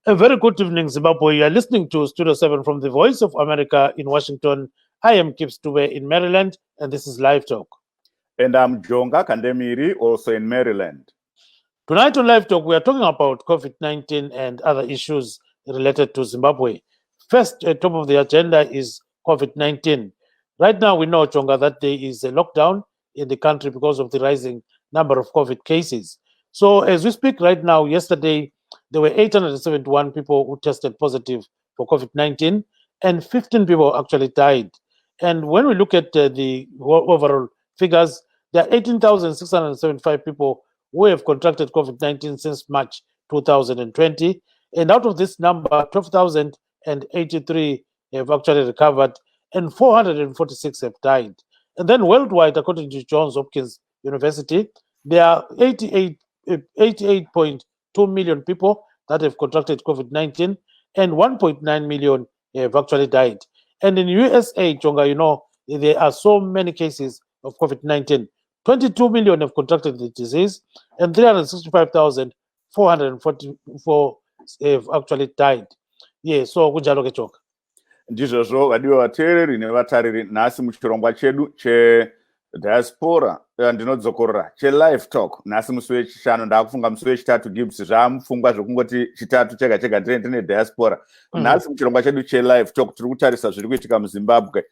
A very good evening, Zimbabwe. You are listening to Studio 7 from the Voice of America in Washington. I am Kip Stube in Maryland, and this is Live Talk. And I'm Jonga Kandemiri, also in Maryland. Tonight on Live Talk, we are talking about COVID-19 and other issues related to Zimbabwe. First, top of the agenda is COVID-19. Right now, we know, Jonga, that there is a lockdown in the country because of the rising number of COVID cases. So as we speak right now, yesterday, there were 871 people who tested positive for COVID-19, and 15 people actually died. And when we look at the overall figures, there are 18,675 people who have contracted COVID-19 since March 2020. And out of this number, 12,083 have actually recovered, and 446 have died. And then worldwide, according to Johns Hopkins University, there are 88.2 million people that have contracted COVID-19, and 1.9 million have actually died. And in USA, Jonga, you know, there are so many cases of COVID-19. 22 million have contracted the disease, and 365,444 have actually died. Yeah, so kunjalo ke Jonga. Ndizvozvo vadiwa vateereri nevatariri, nhasi muchirongwa chedu chediaspora ndinodzokorora chelive talk. Nhasi musi wechishanu, ndakufunga musi wechitatu Gibbs zvamufungwa zvekungoti chitatu chega chega ndine diaspora. Nhasi muchirongwa chedu chelive talk tiri kutarisa zviri kuitika muZimbabwe,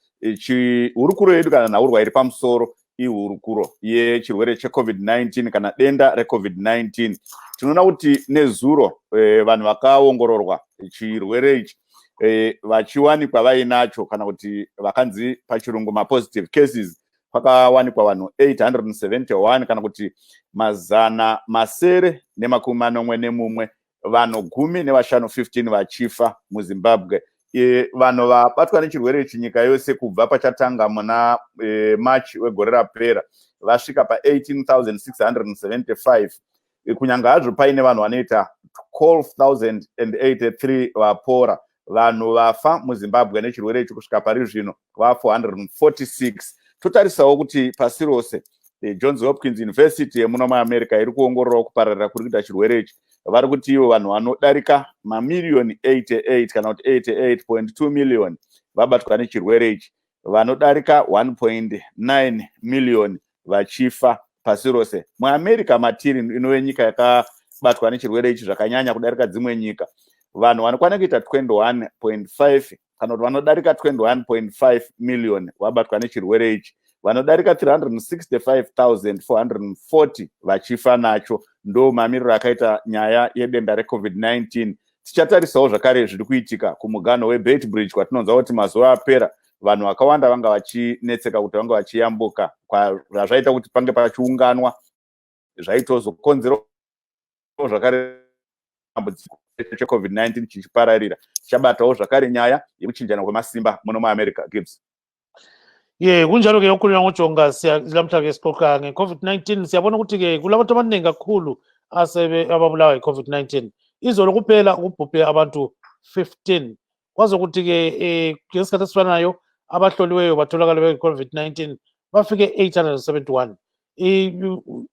hurukuro yedu kana nhaurwa iri pamusoro ihurukuro yechirwere cheCovid-19 kana denda reCovid-19. Tinoona kuti nezuro vanhu vakaongororwa chirwere ichi vachiwanikwa vainacho kana kuti vakanzi pachirungu mapositive cases pakawanikwa vanhu 871 kana kuti 991, vanhu 15 vachifa muZimbabwe. Vanhu vabatwa nechirwere ichi nyika yose kubva pachatanga muna March wegore rapera vasvika pa18,675. Kunyanga hazvo paine vanhu vanoita 12,083 vapora. Vanhu vafa muZimbabwe nechirwere ichi kusvika pari zvino va446. Totarisawo kuti pasi rose Johns Hopkins University yemuno muAmerica iri kuongorora kupararira kuri kuita chirwere ichi. Vari kuti ivo vanhu vanodarika mamiliyoni 88 kana kuti 88.2 million vabatwa nechirwere ichi. Vanodarika 1.9 million vachifa pasi rose. MuAmerica matiri inove nyika yakabatwa nechirwere ichi zvakanyanya kudarika dzimwe nyika. Vanhu vanokwana kuita 21.5 kana kuti vanodarika 21.5 million vabatwa nechirwere ichi. Vanodarika 365,440 vachifa nacho. Ndo mamiriro akaita nyaya yedenda reCovid-19. Tichatarisawo zvakare zviri kuitika kumuganho weBeitbridge kwatinonzwa kuti mazuva apera vanhu vakawanda vanga vachinetseka kuti vanga vachiyambuka, zvazvaita kuti pange pachiunganwa zvaitozokonzera zvakare dambudziko cheCovid-19 chichipararira. Chabatawo zvakare nyaya yekuchinjana kwemasimba muno muAmerica. Gibbs. Yeah, kunjalo ke yokukhulunywa ngoJonga silamhla ke sixoxa ngeCovid-19. Siyabona ukuthi ke kulabantu abaningi kakhulu ababulawa yiCovid-19. Izolo kuphela ukubhubhe abantu 15. Kwazi ukuthi ke ngesikhathi esifanayo abahloliweyo batholakala beCovid-19 bafike 871.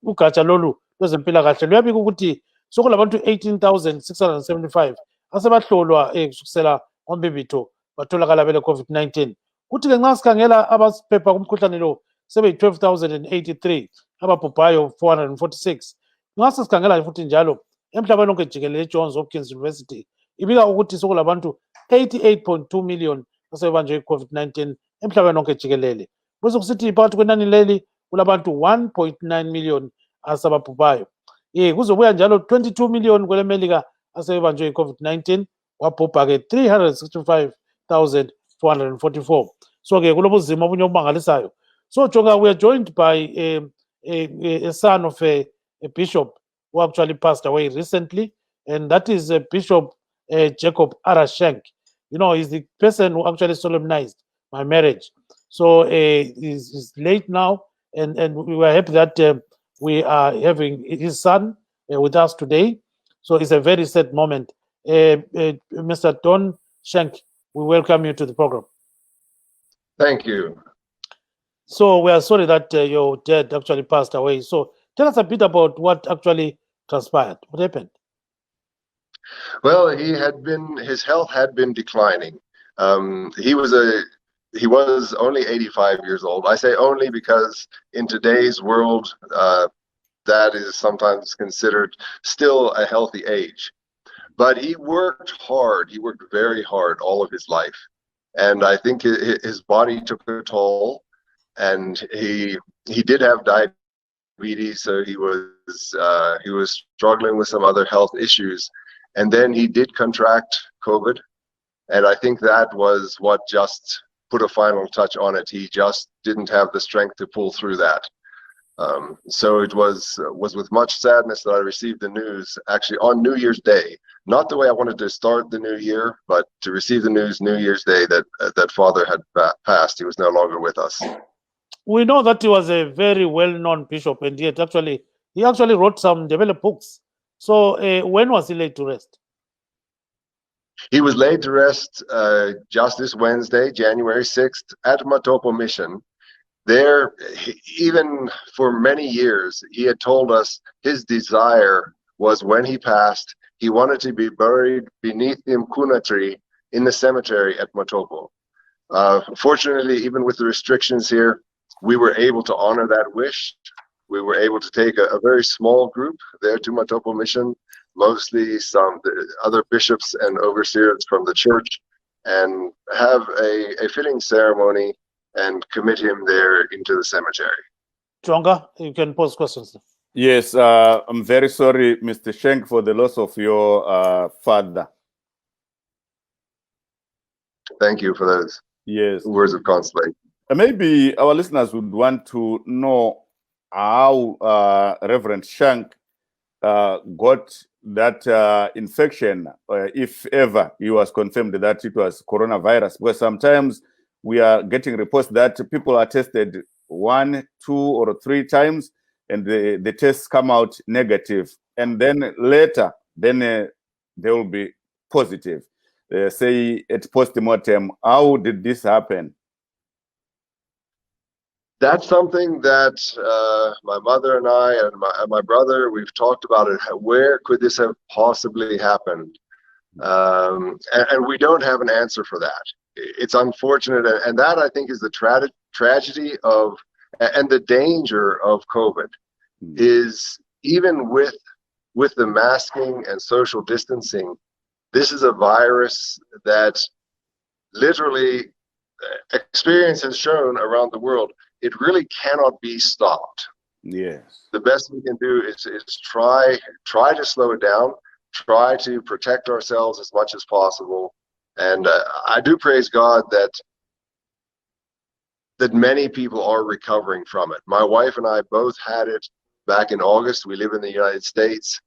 Ugatsha lolu lwezempilakahle luyabika ukuthi sokulabantu 18,675 asebahlolwa kusukela ngoMbibitho batholakala bele COVID-19. Kuthi ke nxa sikhangela abasiphepha kumkhuhlane lo sebe 12,083, ababhubhayo 446. Nxa sikhangela futhi njalo emhlabeni lonke jikelele Johns Hopkins University ibika ukuthi sokulabantu 88.2 million asebanjwe iCovid-19 emhlabeni lonke jikelele. Bese kusithi phakathi kwenani leli kulabantu 1.9 million asababhubhayo. Kuzobuya njalo 22 million kwele Melika asebanjwe iCovid-19, wabhubha ke 365,444. So ke kulobuzima obunye obumangalisayo. So Jonga, we are joined by a son of a bishop who actually passed away recently, and that is Bishop Jacob Arashank. You know, he's the person who actually solemnized my marriage. So he's late now, and we were happy that we are having his son with us today. So it's a very sad moment. Mr. Don Shank, we welcome you to the program. Thank you. So we are sorry that your dad actually passed away. So tell us a bit about what actually transpired. What happened? Well, his health had been declining. He was only 85 years old. I say only because in today's world, that is sometimes considered still a healthy age. But he worked hard. He worked very hard all of his life. And I think his body took a toll, and he did have diabetes, so he was struggling with some other health issues. And then he did contract COVID, and I think that was what just put a final touch on it. He just didn't have the strength to pull through that. So it was with much sadness that I received the news actually on New Year's Day. Not the way I wanted to start the new year, but to receive the news New Year's Day that father had passed. He was no longer with us. We know that he was a very well-known bishop, and yet he actually wrote some developed books. So when was he laid to rest? He was laid to rest just this Wednesday, January 6th, at Matopo Mission. There, even for many years, he had told us his desire was when he passed, he wanted to be buried beneath the Mkuna tree in the cemetery at Matopo. Fortunately, even with the restrictions here, we were able to honor that wish. We were able to take a very small group there to Matopo Mission, mostly some other bishops and overseers from the church, and have a fitting ceremony and commit him there into the cemetery. Jonga, you can pose questions. Yes, I'm very sorry, Mr. Schenk, for the loss of your father. Thank you for those words of consolation. Maybe our listeners would want to know how Reverend Schenk got that infection, if ever he was confirmed that it was coronavirus, because sometimes we are getting reports that people are tested 1, 2, or 3 times, and the tests come out negative, and then later, they will be positive. Say at post-mortem, how did this happen? That's something that my mother and I and my brother, we've talked about it. Where could this have possibly happened? And we don't have an answer for that. It's unfortunate, and that I think is the tragedy of and the danger of COVID. Is even with the masking and social distancing, this is a virus that literally experience has shown around the world it really cannot be stopped. Yes. The best we can do is try to slow it down, try to protect ourselves as much as possible. And I do praise God that many people are recovering from it. My wife and I both had it back in August. We live in the United States.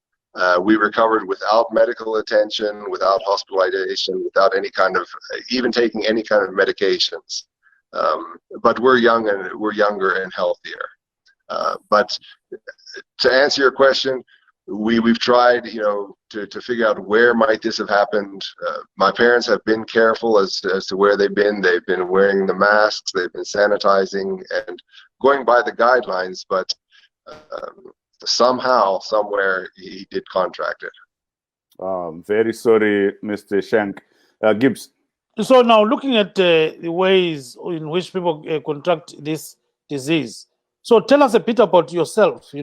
We recovered without medical attention, without hospitalization, without any kind of, even taking any kind of medications. But we're young and we're younger and healthier. But to answer your question, we've tried, to figure out where might this have happened. My parents have been careful as to where they've been. They've been wearing the masks, they've been sanitizing and going by the guidelines, but somehow, somewhere, he did contract it. I'm very sorry, Mr. Schenk. Gibbs. So now looking at the ways in which people contract this disease. So tell us a bit about yourself,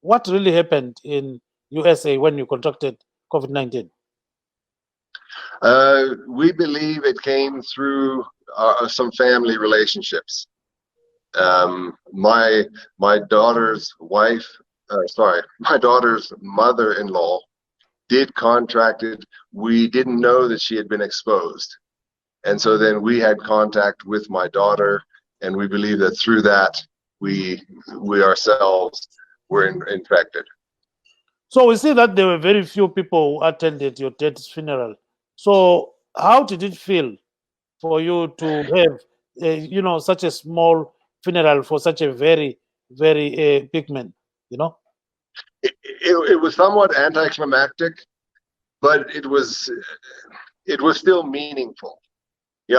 what really happened in USA when you contracted COVID-19? We believe it came through some family relationships. My daughter's wife, my daughter's mother-in-law did contract it. We didn't know that she had been exposed. And so then we had contact with my daughter, and we believe that through that, we ourselves were infected. So we see that there were very few people who attended your dad's funeral. So how did it feel for you to have, such a small funeral for such a very, very big man, It was somewhat anticlimactic, but it was still meaningful.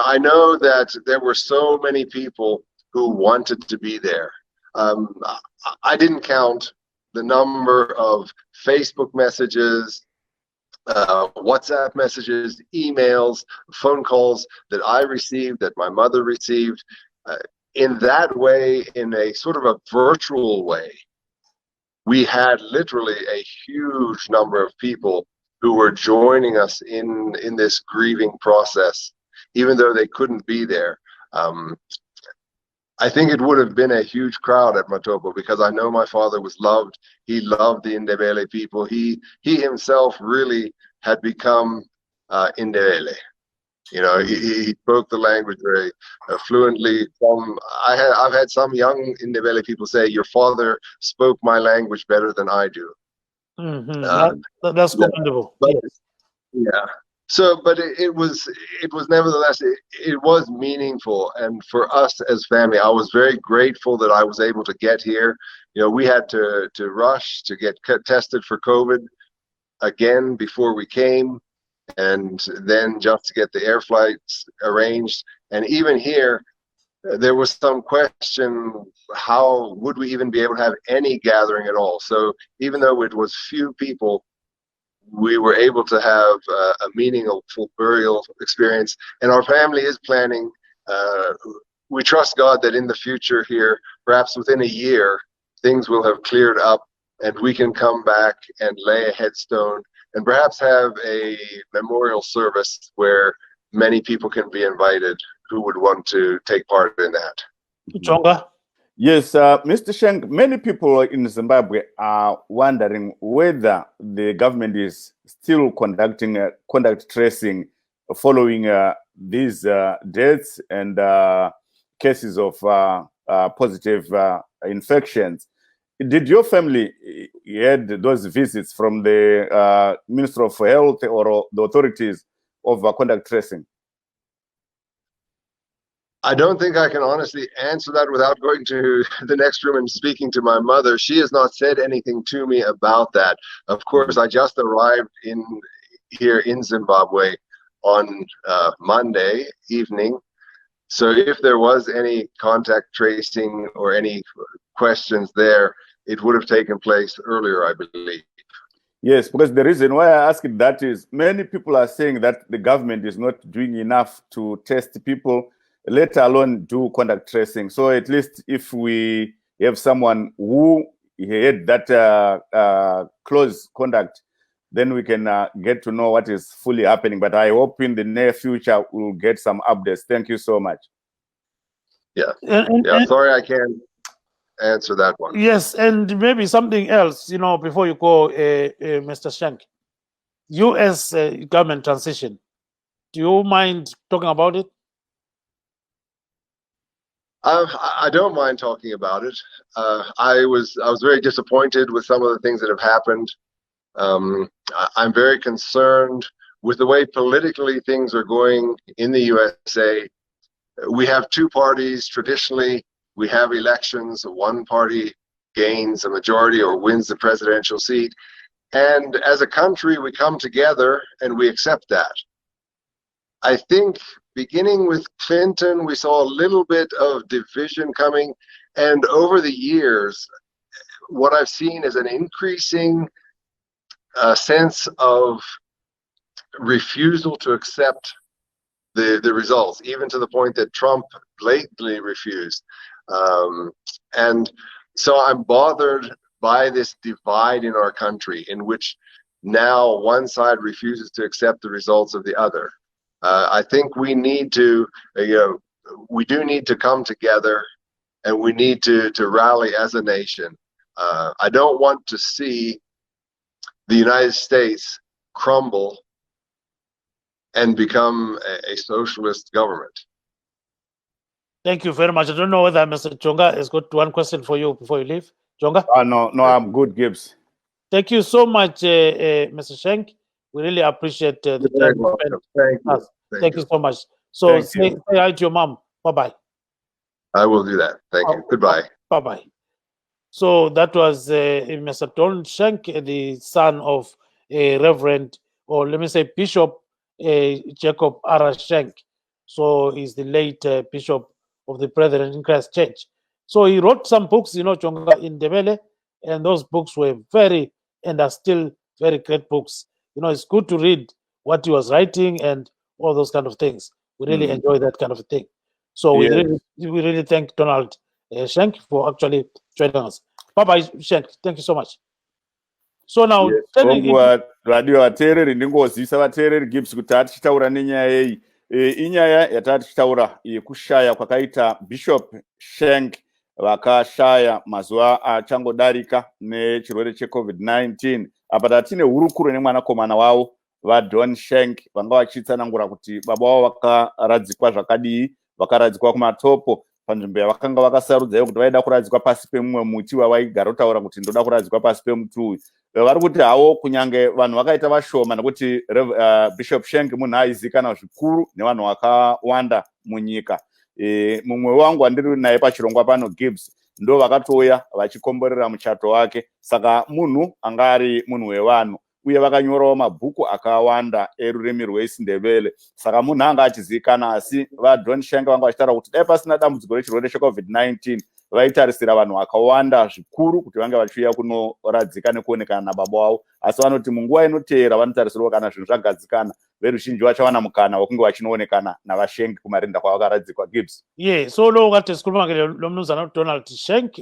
I know that there were so many people who wanted to be there. I didn't count the number of Facebook messages, WhatsApp messages, emails, phone calls that I received, that my mother received. In that way, in a sort of a virtual way, we had literally a huge number of people who were joining us in this grieving process, even though they couldn't be there. I think it would have been a huge crowd at Matopo because I know my father was loved. He loved the Ndebele people. He himself really had become Ndebele. You know, he spoke the language very fluently. I've had some young Ndebele people say, "Your father spoke my language better than I do." That's commendable. But, yes. Yeah. So, but it was nevertheless, it was meaningful. And for us as family, I was very grateful that I was able to get here. You know, we had to rush to get tested for COVID again before we came, and then just to get the air flights arranged. And even here, there was some question, how would we even be able to have any gathering at all? So even though it was few people, we were able to have a meaningful burial experience. And our family is planning, we trust God that in the future here, perhaps within a year, things will have cleared up and we can come back and lay a headstone and perhaps have a memorial service where many people can be invited who would want to take part in that. Jonga? Yes, Mr. Shank, many people in Zimbabwe are wondering whether the government is still conducting contact tracing following these deaths and cases of positive infections. Did your family had those visits from the Minister of Health or the authorities of contact tracing? I don't think I can honestly answer that without going to the next room and speaking to my mother. She has not said anything to me about that. Of course, I just arrived here in Zimbabwe on Monday evening. So if there was any contact tracing or any questions there, it would have taken place earlier, I believe. Yes, because the reason why I ask that is many people are saying that the government is not doing enough to test people, let alone do contact tracing. So at least if we have someone who had that close contact, then we can get to know what is fully happening. But I hope in the near future we'll get some updates. Thank you so much. Yeah, sorry I can't answer that one. Yes, and maybe something else, you know, before you go, Mr. Shank. U.S. government transition. Do you mind talking about it? I don't mind talking about it. I was very disappointed with some of the things that have happened. I'm very concerned with the way politically things are going in the USA. We have two parties. Traditionally, we have elections. One party gains a majority or wins the presidential seat. And as a country, we come together and we accept that. I think beginning with Clinton, we saw a little bit of division coming. And over the years, what I've seen is an increasing sense of refusal to accept the results, even to the point that Trump blatantly refused. And so I'm bothered by this divide in our country, in which now one side refuses to accept the results of the other. I think we need to, we do need to come together, and we need to rally as a nation. I don't want to see the United States crumble and become a socialist government. Thank you very much. I don't know whether Mr. Jonga has got one question for you before you leave. Jonga? No, I'm good, Gibbs. Thank you so much, Mr. Shank. We really appreciate the time you spent. Thank you so much. So say hi to your mom. Bye-bye. I will do that. Thank you. Goodbye. Bye-bye. So that was Mr. Don Shank, the son of a Reverend, or let me say Bishop Jacob R. Shank. So he's the late Bishop of the Brethren in Christ Church. So he wrote some books, you know, Jonga, in Ndebele, and those books were very, and are still very great books. it's good to read what he was writing and all those kind of things. We really enjoy that kind of a thing. So we really thank Donald Schenk for actually joining us. Bye-bye, Schenk. Thank you so much. So now, radio vateereri ndingozivisa vateereri Gibbs kuti tichitaura nenyaya yei. Inyaya yatati tichitaura yekushaya kwakaita Bishop Schenk vakashaya mazuva achangodarika nechirwere cheCovid-19. Apa tatine hurukuro nemwanakomana wavo vaDon Schenk vanga vachitsanangura kuti baba vavo vakaradzikwa zvakadii, vakaradzikwa kumatopo panzvimbo yavakanga vakasarudza kuti vaida kuradzikwa pasi pemumwe muti wavaigara kutaura kuti ndoda kuradzikwa pasi pemuti uyu. Vari kuti hawo kunyange vanhu vakaita vashoma nekuti Bishop Schenk munhu aizikanwa zvikuru nevanhu vakawanda munyika. Mumwe wangu wandiri naye pachirongwa pano Gibbs ndo vakatouya vachikomborera muchato wake. Saka munhu anga ari munhu wevanhu uye vakanyorawo mabhuku akawanda erurimi rweIsindebele. Saka munhu anga achizikana, asi vaDon Schenk vanga vachitaura kuti dai pasina dambudziko rechirwere cheCovid-19 vaitarisira vanhu vakawanda zvikuru kuti vange vachiuya kunoradzika nekuonekana nababa wavo, asi vanoti munguva inoteera vanotarisirwa kana zvinhu zvagadzikana veruzhinji vachawana mukana wekunge vachinoonekana navaSchenk kumarinda kwavakaradzikwa. Gibbs. So lo kade sikhuluma lomnumzana uDonald Schenk,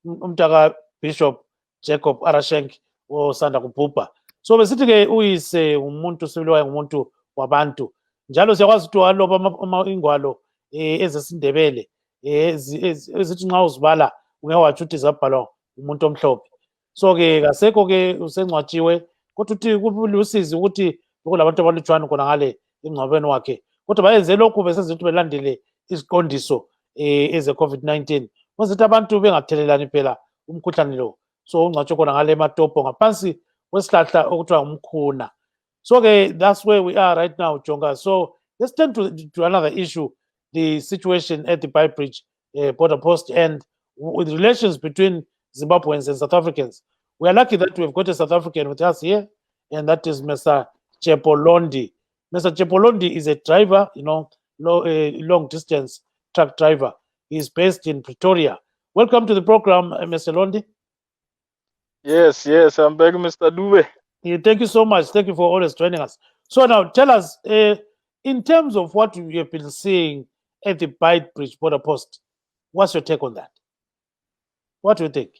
umntaka Bishop Jacob R. Schenk osanda kubhubha. So besithi-ke uyise umuntu sibiliwayo ngumuntu wabantu, njalo siyakwazi ukuthi waloba ingwalo ezesindebele ezithi nxa uzibala ungeke watsho ukuthi zabhalwa umuntu omhlophe. So-ke kasekho-ke usencwatshiwe, kodwa uthi kulusizi ukuthi kulabantu abalutshwane khona ngale engcwabeni wakhe, kodwa bayenze lokhu besenza ukuthi belandele iziqondiso eze-COVID-19 ukuthi abantu bengathelelani phela umkhuhlane lo. So ungcwatshwe khona ngale ematopo ngaphansi kwesihlahla okuthiwa ngumkhuna. So-ke that's where we are right now, Jonga. So let's turn to another issue, the situation at the Beitbridge border post and with relations between Zimbabweans and South Africans. We are lucky that we've got a South African with us here, and that is Mr. Chepolondi. Mr. Chepolondi is a driver, long distance truck driver. He's based in Pretoria. Welcome to the program, Mr. Londi. Yes, I'm back, Mr. Dube. Yeah, thank you so much. Thank you for always joining us. So now tell us, in terms of what you have been seeing at the Beitbridge border post, what's your take on that? What do you think?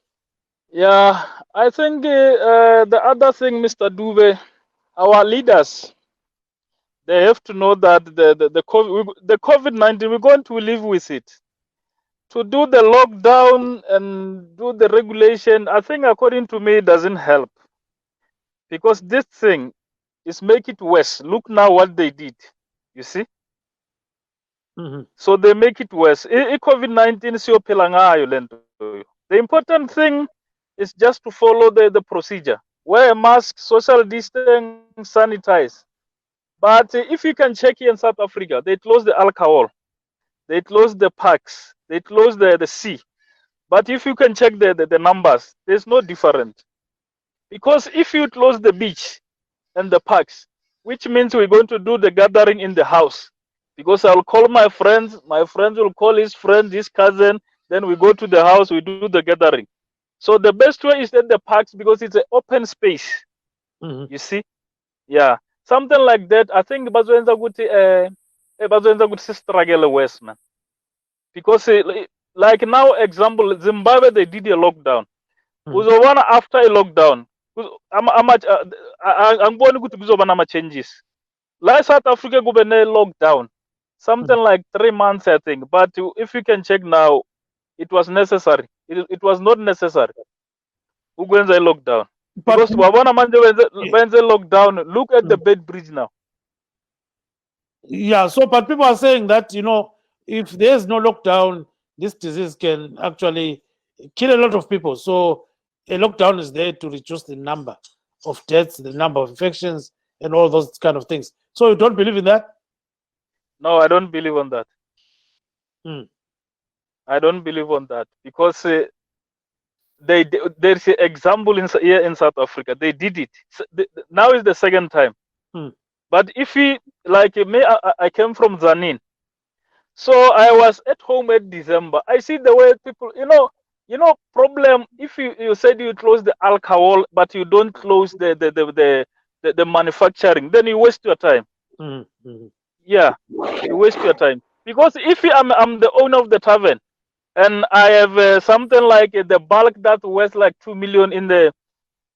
Yeah, I think the other thing, Mr. Dube, our leaders, they have to know that the COVID-19, we're going to live with it. To do the lockdown and do the regulation, I think according to me, it doesn't help. Because this thing is make it worse. Look now what they did, you see? So they make it worse. COVID-19 siyo pelangayo lento. The important thing is just to follow the procedure. Wear a mask, social distance, sanitize. But if you can check here in South Africa, they closed the alcohol. They closed the parks. They closed the sea. But if you can check the numbers, there's no difference. Because if you close the beach and the parks, which means we're going to do the gathering in the house. Because I'll call my friends will call his friend, his cousin, then we go to the house, we do the gathering. So the best way is at the parks because it's an open space. You see? Yeah. Something like that. I think bazoenza kuti struggle worse, man. Because like now, example, Zimbabwe, they did a lockdown. Uzobana after a lockdown, I'm going to kuzobana changes. Like South Africa, go lockdown. Something like 3 months, I think. But if you can check now, it was necessary. It was not necessary. Who goes a lockdown? Because Wabana Manje when's a lockdown, look at the Beitbridge now. Yeah, so but people are saying that, if there's no lockdown, this disease can actually kill a lot of people. So a lockdown is there to reduce the number of deaths, the number of infections, and all those kind of things. So you don't believe in that? No, I don't believe on that. I don't believe on that because there's an example here in South Africa. They did it. Now is the second time. But if we, like me, I came from Zanin. So I was at home at December. I see the way people, problem. If you said you close the alcohol, but you don't close the the manufacturing, then you waste your time. Yeah, you waste your time. Because if I'm the owner of the tavern and I have something like the bulk that weighs like 2 million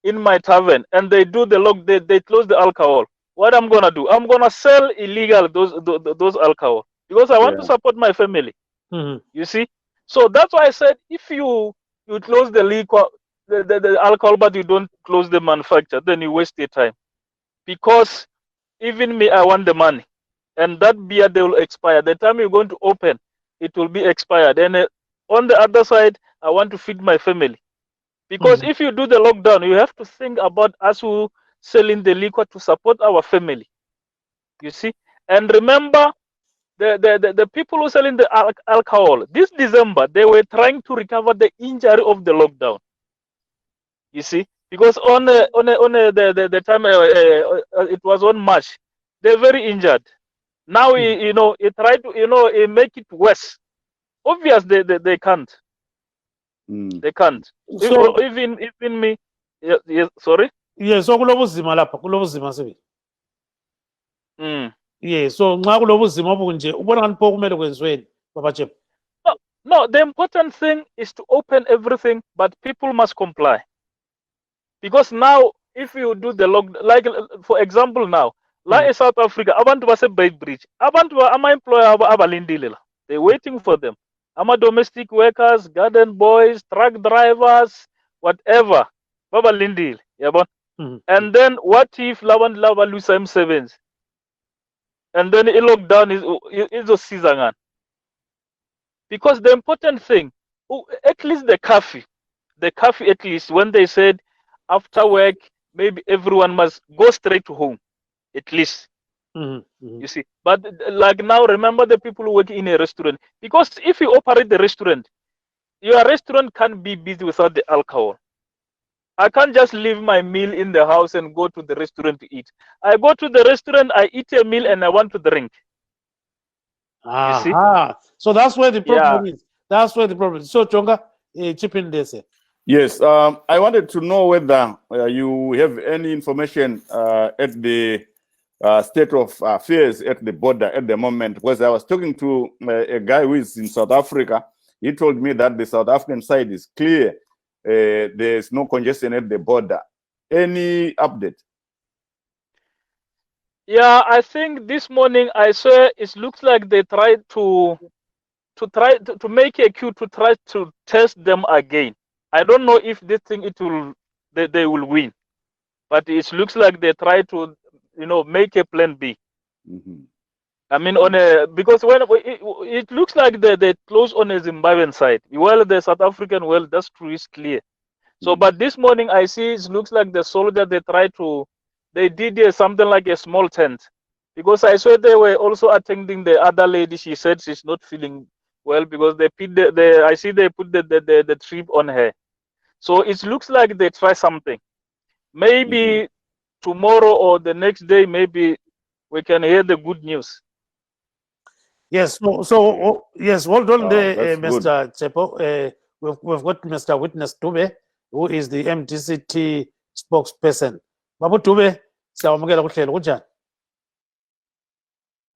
in my tavern, and they do the lock, they close the alcohol. What I'm gonna do? I'm gonna sell illegal those alcohol because I want to support my family. You see, so that's why I said if you close the liquor, the alcohol, but you don't close the manufacturer, then you waste your time. Because even me, I want the money, and that beer they will expire. The time you're going to open, it will be expired. And on the other side, I want to feed my family. Because if you do the lockdown, you have to think about us who selling the liquor to support our family. You see, and remember the people who selling the alcohol this December, they were trying to recover the injury of the lockdown. You see, because on the time it was on March, they're very injured. Now you know, it try to make it worse. Obvious they can't. They can't. So Even me. Yeah, sorry. yeah, so kulobuzima lapha, kulobuzima sebi. Mm. Yeah, so nxa kulobuzima obunje ubona ngani pho kumele kwenziweni baba Jeff? No, the important thing is to open everything, but people must comply. Because now, if you do the like for example now, like in South Africa, abantu base eBeitbridge, abantu ama employer abalindile la. They're waiting for them. Ama domestic workers, garden boys, truck drivers, whatever. Babalindile, yabona. And then what if labantu laba lose M7s? And then a lockdown is a season. Because the important thing, at least the coffee at least when they said after work, maybe everyone must go straight to home, at least. You see, but like now, remember the people who work in a restaurant. Because if you operate the restaurant, your restaurant can't be busy without the alcohol. I can't just leave my meal in the house and go to the restaurant to eat. I go to the restaurant, I eat a meal, and I want to drink. You see? So that's where the problem is. That's where the problem is. So Jonga, chip in there, sir. Yes, I wanted to know whether you have any information at the state of affairs at the border at the moment, because I was talking to a guy who is in South Africa. He told me that the South African side is clear. There's no congestion at the border. Any update? Yeah, I think this morning I saw it looks like they tried to make a queue to try to test them again. I don't know if this thing they will win, but it looks like they try to make a plan B. I mean, because when it looks like they close on the Zimbabwean side, well, the South African, well, that's true, is clear. So, but this morning I see it looks like the soldier they did something like a small tent, because I saw they were also attending the other lady. She said she's not feeling well because they put I see they put the trip on her. So it looks like they try something. Maybe tomorrow or the next day, maybe we can hear the good news. Yes. So yes. Well done, there, Mr. Chepo. We've got Mr. Witness Dube, who is the MDCT spokesperson. Babu Dube, siyawamukela kuhlelo kunjani?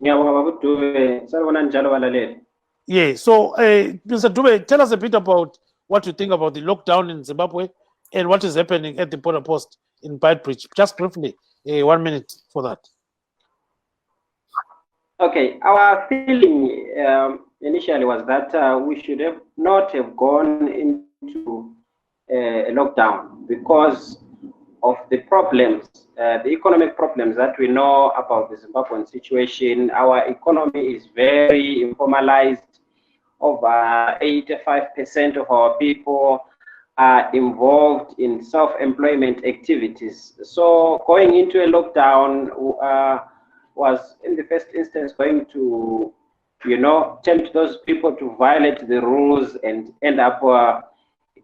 Ngiyabonga Babu Dube, salibona njalo balaleli. Yeah. So, Mr. Dube, tell us a bit about what you think about the lockdown in Zimbabwe and what is happening at the border post in Beitbridge. Just briefly, 1 minute for that. Okay, our feeling initially was that we should not have gone into a lockdown because of the problems, the economic problems that we know about the Zimbabwean situation. Our economy is very informalized. Over 85% of our people are involved in self-employment activities. So going into a lockdown was in the first instance going to, tempt those people to violate the rules and end up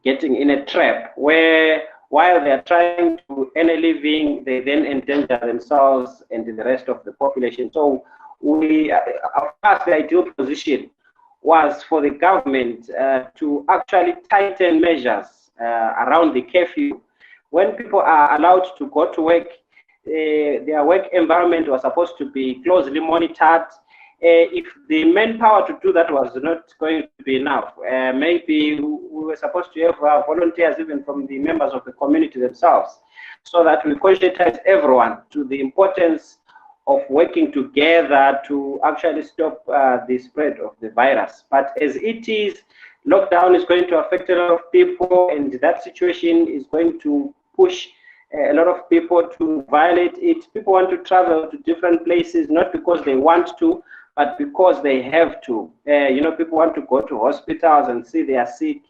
getting in a trap where while they are trying to earn a living, they then endanger themselves and the rest of the population. So of course, the ideal position was for the government to actually tighten measures around the curfew. When people are allowed to go to work, their work environment was supposed to be closely monitored. If the manpower to do that was not going to be enough, maybe we were supposed to have volunteers even from the members of the community themselves, so that we conscientize everyone to the importance of working together to actually stop the spread of the virus. But as it is, lockdown is going to affect a lot of people, and that situation is going to push a lot of people to violate it. People want to travel to different places, not because they want to, but because they have to. People want to go to hospitals and see they are sick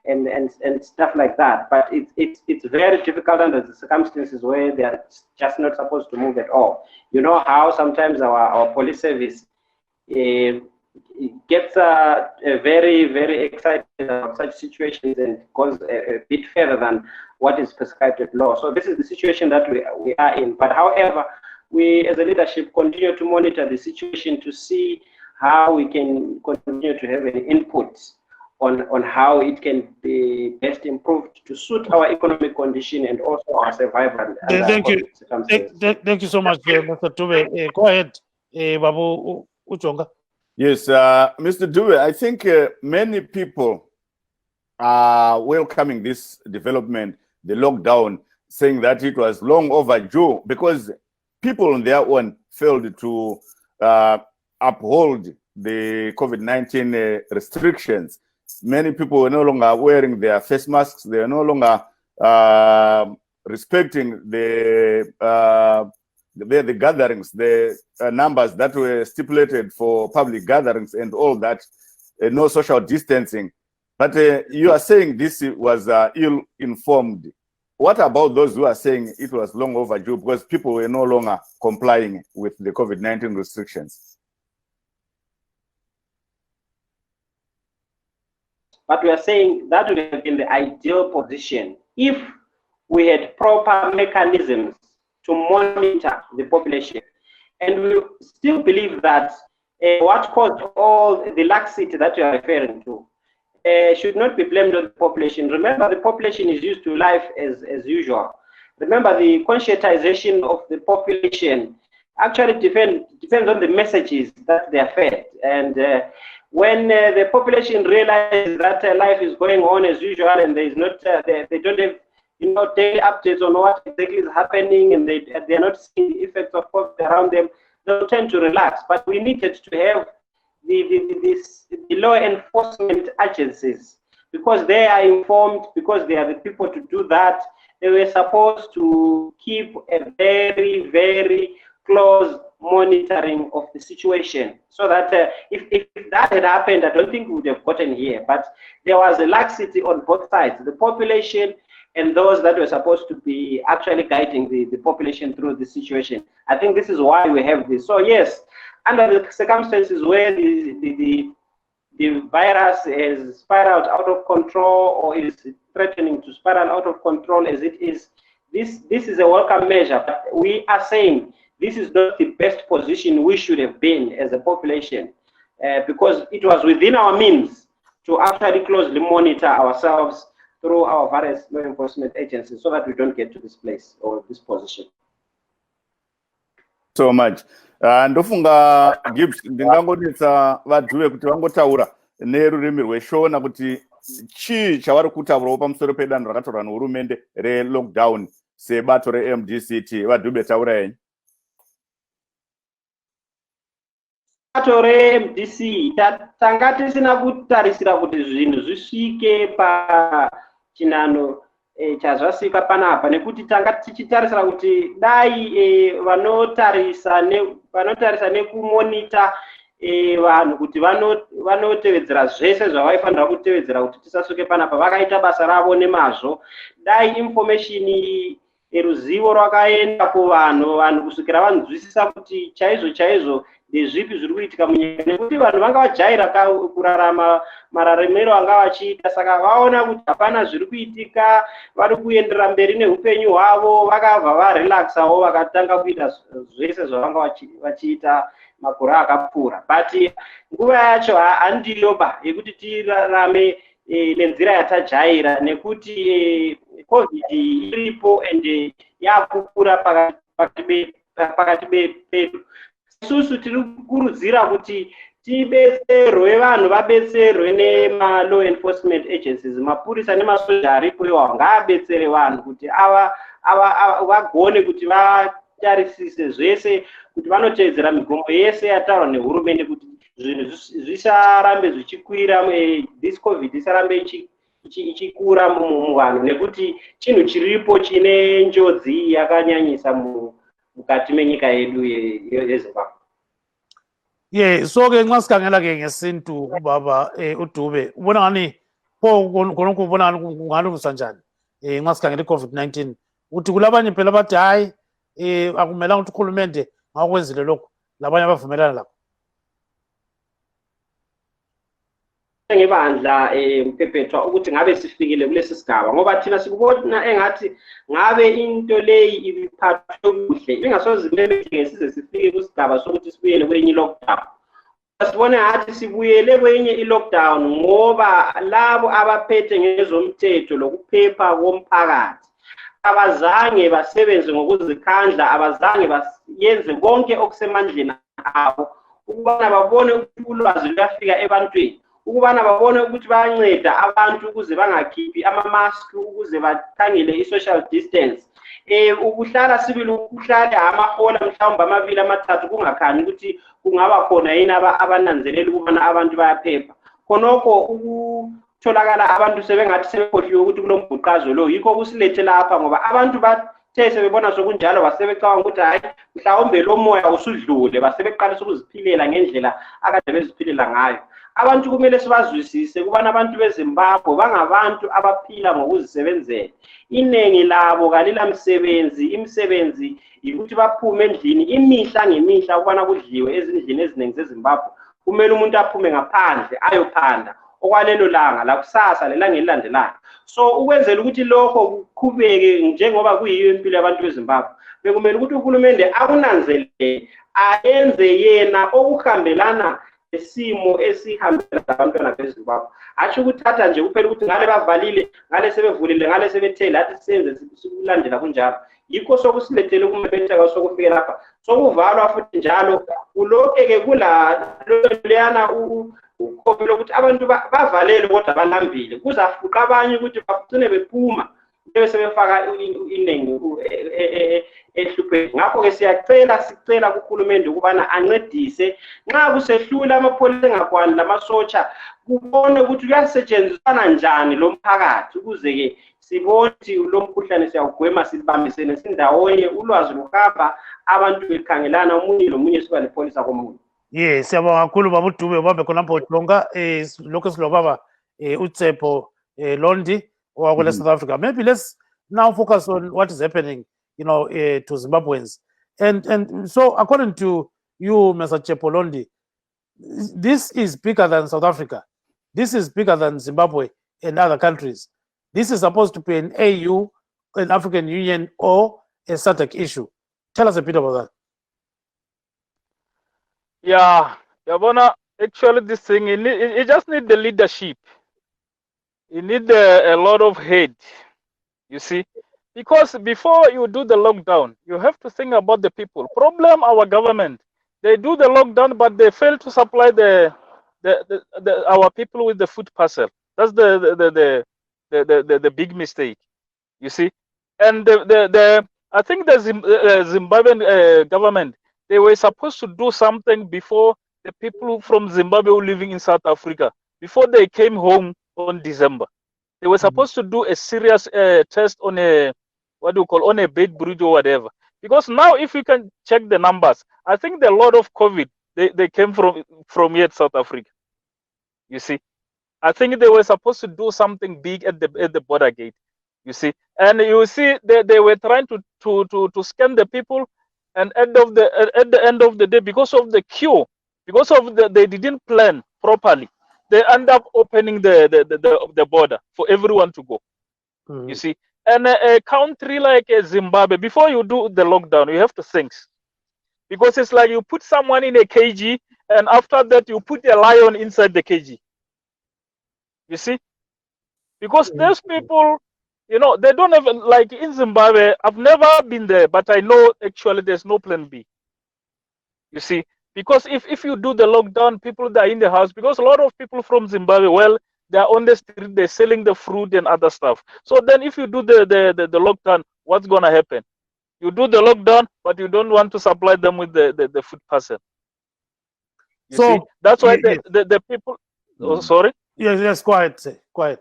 and stuff like that. But it's very difficult under the circumstances where they are just not supposed to move at all. You know how sometimes our police service gets very, very excited about such situations and goes a bit further than what is prescribed at law. So this is the situation that we are in. But however, we as a leadership continue to monitor the situation to see how we can continue to have an input on how it can be best improved to suit our economic condition and also our survival. Thank you. Thank you so much, Mr. Dube. Go ahead, Babu Ujonga. Yes, Mr. Dube, I think many people are welcoming this development, the lockdown, saying that it was long overdue because people on their own failed to uphold the COVID-19 restrictions. Many people were no longer wearing their face masks. They are no longer respecting the gatherings, the numbers that were stipulated for public gatherings and all that, no social distancing. But you are saying this was ill-informed. What about those who are saying it was long overdue because people were no longer complying with the COVID-19 restrictions? But we are saying that would have been the ideal position if we had proper mechanisms to monitor the population. And we still believe that what caused all the laxity that you are referring to should not be blamed on the population. Remember, the population is used to life as usual. Remember, the conscientization of the population actually depends on the messages that they are fed. And when the population realizes that life is going on as usual and there is not, they don't have daily updates on what exactly is happening, and they are not seeing the effects of COVID around them, they'll tend to relax. But we needed to have the law enforcement agencies, because they are informed, because they are the people to do that. They were supposed to keep a very, very close monitoring of the situation, so that if that had happened, I don't think we would have gotten here. But there was a laxity on both sides, the population and those that were supposed to be actually guiding the population through the situation. I think this is why we have this. So yes, under the circumstances where the virus has spiraled out of control or is threatening to spiral out of control as it is, this is a welcome measure. But we are saying this is not the best position we should have been as a population, because it was within our means to actually closely monitor ourselves through our various law enforcement agencies so that we don't get to this place or this position. So much. Ndofunga Gibbs ndingangodetsa vadhuwe kuti vangotaura nerurimi rweshona kuti chii chavari kutaurawo pamusoro pedanho rakatorwa nehurumende relockdown sebato reMDCT. Vadhube, taura yenyu. Bato reMDC tanga tisina kutarisira kuti zvinhu zvisvike pachinano chazvasvika panapa, nekuti tanga tichitarisira kuti dai vanotarisa nekumonita vanhu kuti vanotevedzera zvese zvavaifanira kutevedzera kuti tisasvike panapa, vakaita basa ravo nemazvo. Dai information ruzivo rwakaenda kuvanhu kusvikira vanzwisisa kuti chaizvo ndezvipi zviri kuitika munyika, nekuti vanhu vanga vajaira kurarama mararamiro anga vachiita, saka vaona kuti hapana zviri kuitika, vari kuenderera mberi neupenyu hwavo, vakabva varelaxawo vakatanga kuita zvese zvavanga vachiita makore akapfuura. But nguva yacho handiyoba yekuti tirarame nenzira yatajaira, nekuti COVID iripo and yakukura pakati pedu. Isusu tiri kukurudzira kuti tibetserwe, vanhu vabetserwe nema-law enforcement agencies, mapurisa nemasoja aripo iwawo ngaabetsere vanhu kuti vagone kuti vatarisise zvese kuti vanotedzera migomo yese yataurwa nehurumende kuti zvinhu zvisarambe zvichikwira, this covid isarambe ichikura muvanhu, nekuti chinhu chiripo chine njodzi yakanyanyisa mukati menyika yedu yeZimbabwe. So ke nxa sikhangela ke ngesintu ubaba uDube, ubona ngani pho khonokho ubona ngani kungalungisa njani nxa sikhangela i-COVID-19, uthi kulabanye phela bathi hayi akumelanga ukuthi uhulumende ngakwenzile lokho, labanye abavumelana lakho? Ngebandla Mphephetwa ukuthi ngabe sifikile kulesi sigaba, ngoba thina sikubona engathi ngabe into leyi ibiphathwe kuhle ingasoze imemetheke size sifike kusigaba sokuthi sibuyele kwenye lockdown. Sibone ngathi sibuyele kwenye i-lockdown ngoba labo abaphethe ngezomthetho lokuphepha komphakathi abazange basebenze ngokuzikhandla, abazange bayenze konke okusemandleni abo ukubana babone ukuthi ulwazi luyafika ebantwini, ukubana babone ukuthi bayanceda abantu ukuze bangakhiphi ama-mask, ukuze bakhangele i-social distance, ukuhlala sibili ukuhlale amahola mhlawumbe amabili amathathu kungakhanyi ukuthi kungaba khona yini abananzelela ukubana abantu bayaphepha. Khonokho ukutholakala abantu sebengathi sebekhohliwe ukuthi kulombhuqazo lo yikho kusilethe lapha, ngoba abantu bathe sebebona sokunjalo basebecabanga ukuthi hayi mhlawumbe lo moya usudlule, basebeqalisa ukuziphilela ngendlela akade beziphilela ngayo. Abantu kumele sibazwisise ukubana abantu beZimbabwe bangabantu abaphila ngokuzisebenzela. Inengi labo kalila msebenzi, imisebenzi yikuthi baphume endlini imihla ngemihla ukubana kudliwe ezindlini eziningi zeZimbabwe. Kumele umuntu aphume ngaphandle ayophanda okwalelo langa lakusasa lelanga elilandelayo. So ukwenzela ukuthi lokho kuqhubeke njengoba kuyiyo impilo yabantu beZimbabwe, bekumele ukuthi uhulumende akunanzelele ayenze yena okuhambelana isimo esihambela abantwana beZimbabwe. Asho ukuthatha nje kuphela ukuthi ngale bavalile, ngale sebevulile, ngale sebethele athi senze sikulandela kunjalo. Yikho sokusilethele ukumemetheka sokufika lapha. Sokuvalwa futhi njalo kulokho ke kula leyana ukhopela ukuthi abantu bavalele kodwa balambile. Kuzafuqa abanye ukuthi bagcine bephuma bese befaka inengi ehlupheni. Ngakho ke sicela kuhulumende ukubana ancedise nxa kusehlula amapholisa engakwani lamasotsha, kubone ukuthi kuyasetshenziswana njani lo mphakathi ukuze ke sibone ukuthi lo mkhuhlane siyawugwema sibambisene sindawonye, ulwazi luhamba, abantu bekhangelana umunye lomunye siba lepholisa komunye. Siyabonga kakhulu baba uDube ubambe khonapho longa lokho silobaba uTshepo Londi wakwele South Africa. Maybe let's now focus on what is happening, to Zimbabweans. And so according to you, Mr. Tshepo Londi, this is bigger than South Africa. This is bigger than Zimbabwe and other countries. This is supposed to be an AU, an African Union, or a SADC issue. Tell us a bit about that. Yeah, Yabona, actually this thing, it just needs the leadership. You need a lot of head, you see. Because before you do the lockdown, you have to think about the people. Problem our government, they do the lockdown, but they fail to supply our people with the food parcel. That's the big mistake, you see. And I think the Zimbabwean government, they were supposed to do something before the people from Zimbabwe were living in South Africa, before they came home on December. They were supposed to do a serious test on a, on a eBeitbridge or whatever. Because now if you can check the numbers, I think the lot of COVID, they came from here, South Africa. You see, I think they were supposed to do something big at the border gate. You see, and you see they were trying to scan the people, and at the end of the day, because of the queue, because of they didn't plan properly, they end up opening the border for everyone to go. You see, and a country like Zimbabwe, before you do the lockdown, you have to think, because it's like you put someone in a cage, and after that you put a lion inside the cage. You see, because those people, You know, they don't have, like in Zimbabwe, I've never been there, but I know actually there's no plan B. You see, because if you do the lockdown, people that are in the house, because a lot of people from Zimbabwe, well, they're on the street, they're selling the fruit and other stuff. So then if you do the lockdown, what's going to happen? You do the lockdown, but you don't want to supply them with the food parcel. You see, that's why the people, oh, sorry? Yes, quiet, quiet.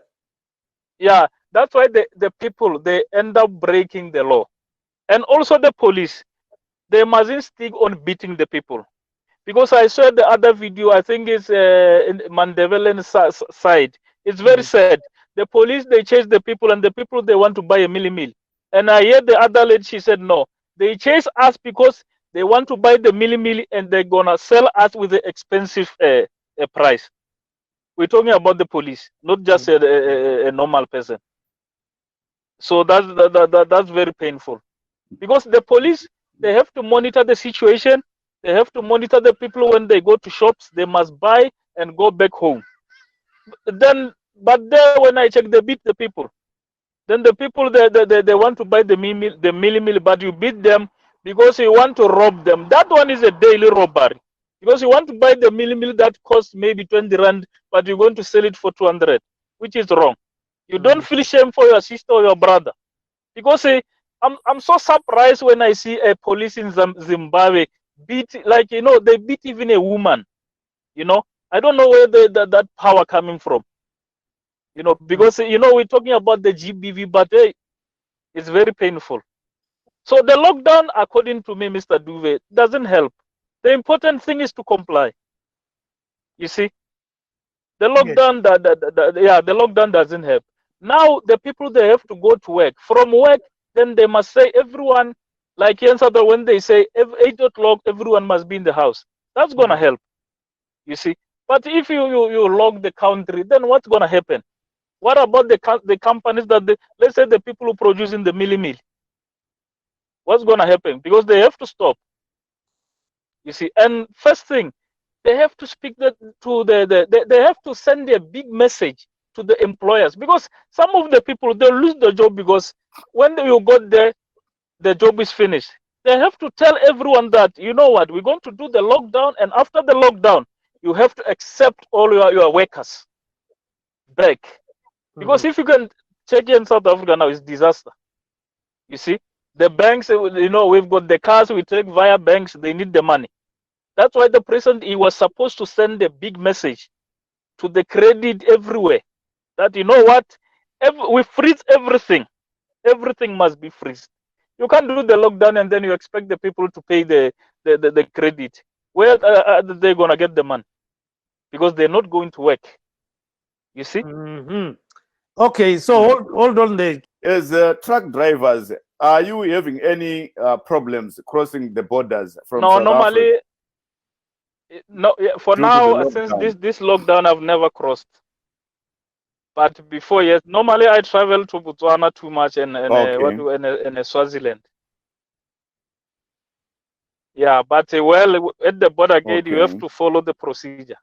Yeah, that's why the people, they end up breaking the law. And also the police, they mustn't stick on beating the people. Because I saw the other video, I think it's in Mandevelen side. It's very sad. The police, they chase the people, and the people, they want to buy a milli-meal. And I heard the other lady, she said, no, they chase us because they want to buy the milli-meal, and they're going to sell us with an expensive price. We're talking about the police, not just a normal person. So that's very painful. Because the police, they have to monitor the situation. They have to monitor the people when they go to shops. They must buy and go back home. But there, when I check, they beat the people. Then the people, they want to buy the milli-meal, but you beat them because you want to rob them. That one is a daily robbery. Because you want to buy the milli-meal that costs maybe 20 rand, but you're going to sell it for 200, which is wrong. You don't feel shame for your sister or your brother. Because I'm so surprised when I see a police in Zimbabwe beat, like, you know, they beat even a woman. You know, I don't know where that power coming from. You know, because, you know, we're talking about the GBV, but hey, it's very painful. So the lockdown, according to me, Mr. Duve, doesn't help. The important thing is to comply. You see, the lockdown, the lockdown doesn't help. Now the people, they have to go to work. From work, then they must say everyone, like when they say 8 o'clock, everyone must be in the house. That's gonna help. You see, but if you lock the country, then what's gonna happen? What about the companies that let's say the people who produce in the milli-meal? What's gonna happen? Because they have to stop. You see, and first thing, they have to speak they have to send a big message to the employers, because some of the people, they'll lose the job because when you got there, the job is finished. They have to tell everyone that, you know what, we're going to do the lockdown, and after the lockdown, you have to accept all your workers back. Because if you can check in South Africa now, it's disaster. You see, the banks, you know, we've got the cars we take via banks, they need the money. That's why the president, he was supposed to send a big message to the credit everywhere that, you know what, we freeze everything. Everything must be freezed. You can't do the lockdown and then you expect the people to pay the credit. Where are they going to get the money? Because they're not going to work. You see? Okay, so hold on there. As truck drivers, are you having any problems crossing the borders from South normally, Africa? No, for now, since this lockdown, I've never crossed. But before, yes, normally I travel to Botswana too much and Swaziland. Yeah, but well, at the border gate, you have to follow the procedure.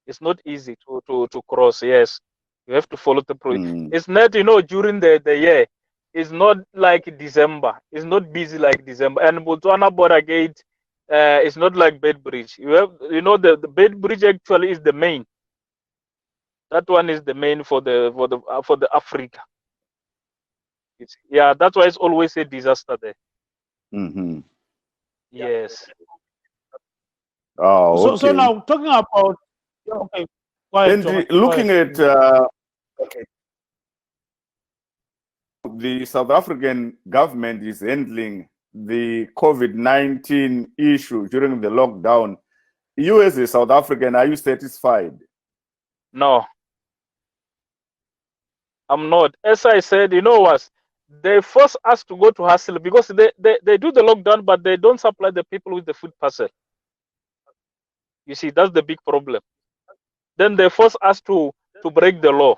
It's not easy to cross. Yes, you have to follow the procedure. It's not, you know, during the year. It's not like December. It's not busy like December. And Botswana border gate, it's not like Beitbridge. You have, you know, the Beitbridge actually is the main. That one is the main for the Africa. Yeah, that's why it's always a disaster there. Yes. Oh, so now talking about looking at the South African government is handling the COVID-19 issue during the lockdown. You as a South African, are you satisfied? No, I'm not. As I said, you know what? They force us to go to hustle because they do the lockdown, but they don't supply the people with the food parcel. You see, that's the big problem. Then they force us to break the law.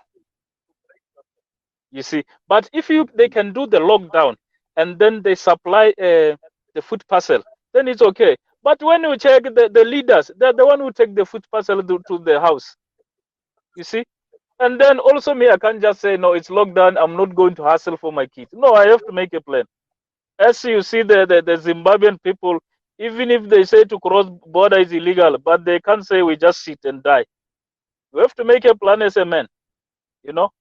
You see, but if they can do the lockdown and then they supply the food parcel, then it's okay. But when you check the leaders, they're the one who take the food parcel to the house. You see, And then also me, I can't just say, no, it's lockdown, I'm not going to hustle for my kids. No, I have to make a plan. As you see, the Zimbabwean people, even if they say to cross border is illegal, but they can't say we just sit and die. We have to make a plan as a man, you know,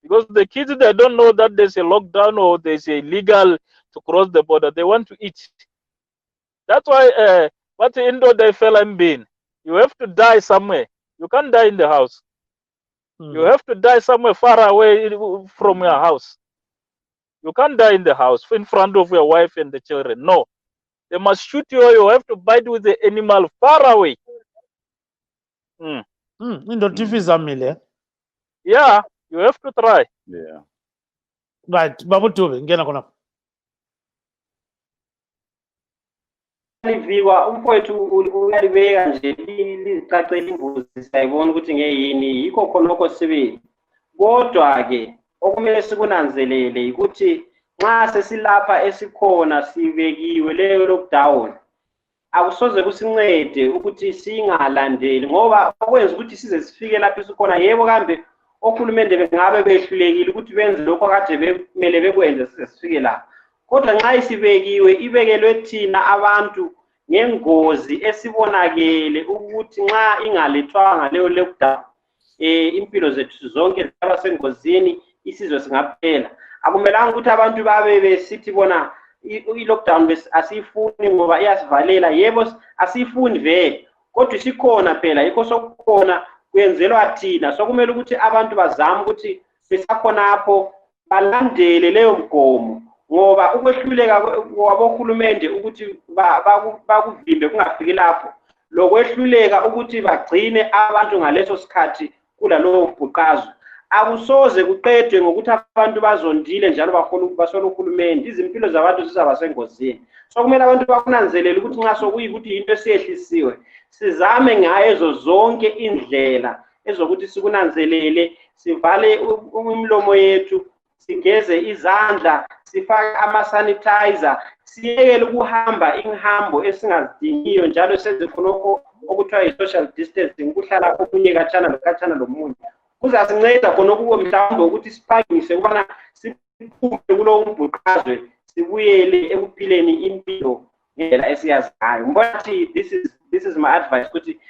because the kids, they don't know that there's a lockdown or there's a illegal to cross the border. They want to eat. That's why what indoor they fell and being. You have to die somewhere. You can't die in the house. You have to die somewhere far away from your house. You can't die in the house in front of your wife and the children. No. They must shoot you or you have to bite with the animal far away. Yeah, you have to try. Yeah. Right. Babu Tube, ngena khona. Liviwa umfowethu uyalibeka nje licacela imbuzi sayibona ukuthi ngeyini yikho khonoko sibili. Kodwa ke okumele sikunanzelele ukuthi nxa sesilapha esikhona sibekiwe leyo lockdown akusoze kusincede ukuthi singalandeli ngoba okwenza ukuthi size sifike lapho esikhona yebo kambe ohulumende bengabe behlulekile ukuthi benze lokho kade bekumele bekwenze size sifike lapha. Kodwa nxa isibekiwe ibekelwe thina abantu ngengozi esibonakele ukuthi nxa ingalethwanga leyo lockdown impilo zethu zonke zaba sengozini isizwe singaphela. Akumelanga ukuthi abantu babe besithi bona i-lockdown asiyifuni ngoba iyasivalela. Yebo asiyifuni vele kodwa isikhona phela yikho sokukhona kuyenzelwa thina. Sokumele ukuthi abantu bazame ukuthi besakhonapho balandele leyo mgomo ngoba ukwehluleka kwabohulumende ukuthi bakuvimbe kungafiki lapho lokwehluleka ukuthi bagcine abantu ngaleso sikhathi kulalowo mbhuqazwe akusoze kuqedwe ngokuthi abantu bazondile njalo basola uhulumende. Izimpilo zabantu zizaba sengozini. So kumele abantu bakunanzelele ukuthi nxa sokuyikuthi into esiyehlisiwe sizame ngayo zonke indlela ezokuthi sikunanzelele, sivale umlomo yethu, sigeze izandla, sifake ama-sanitizer, siyekele ukuhamba inhambo esingazidingiyo njalo senze khonokho okuthiwa yi-social distancing, ukuhlala omunye katshana lomunye. Kuzasinceda khonokho mhlawumbe ukuthi siphangise ukubana siphume kulowo mbhuqazwe sibuyele ekuphileni impilo ngendlela esiyaziyo. Ngibona ukuthi this is my advice ukuthi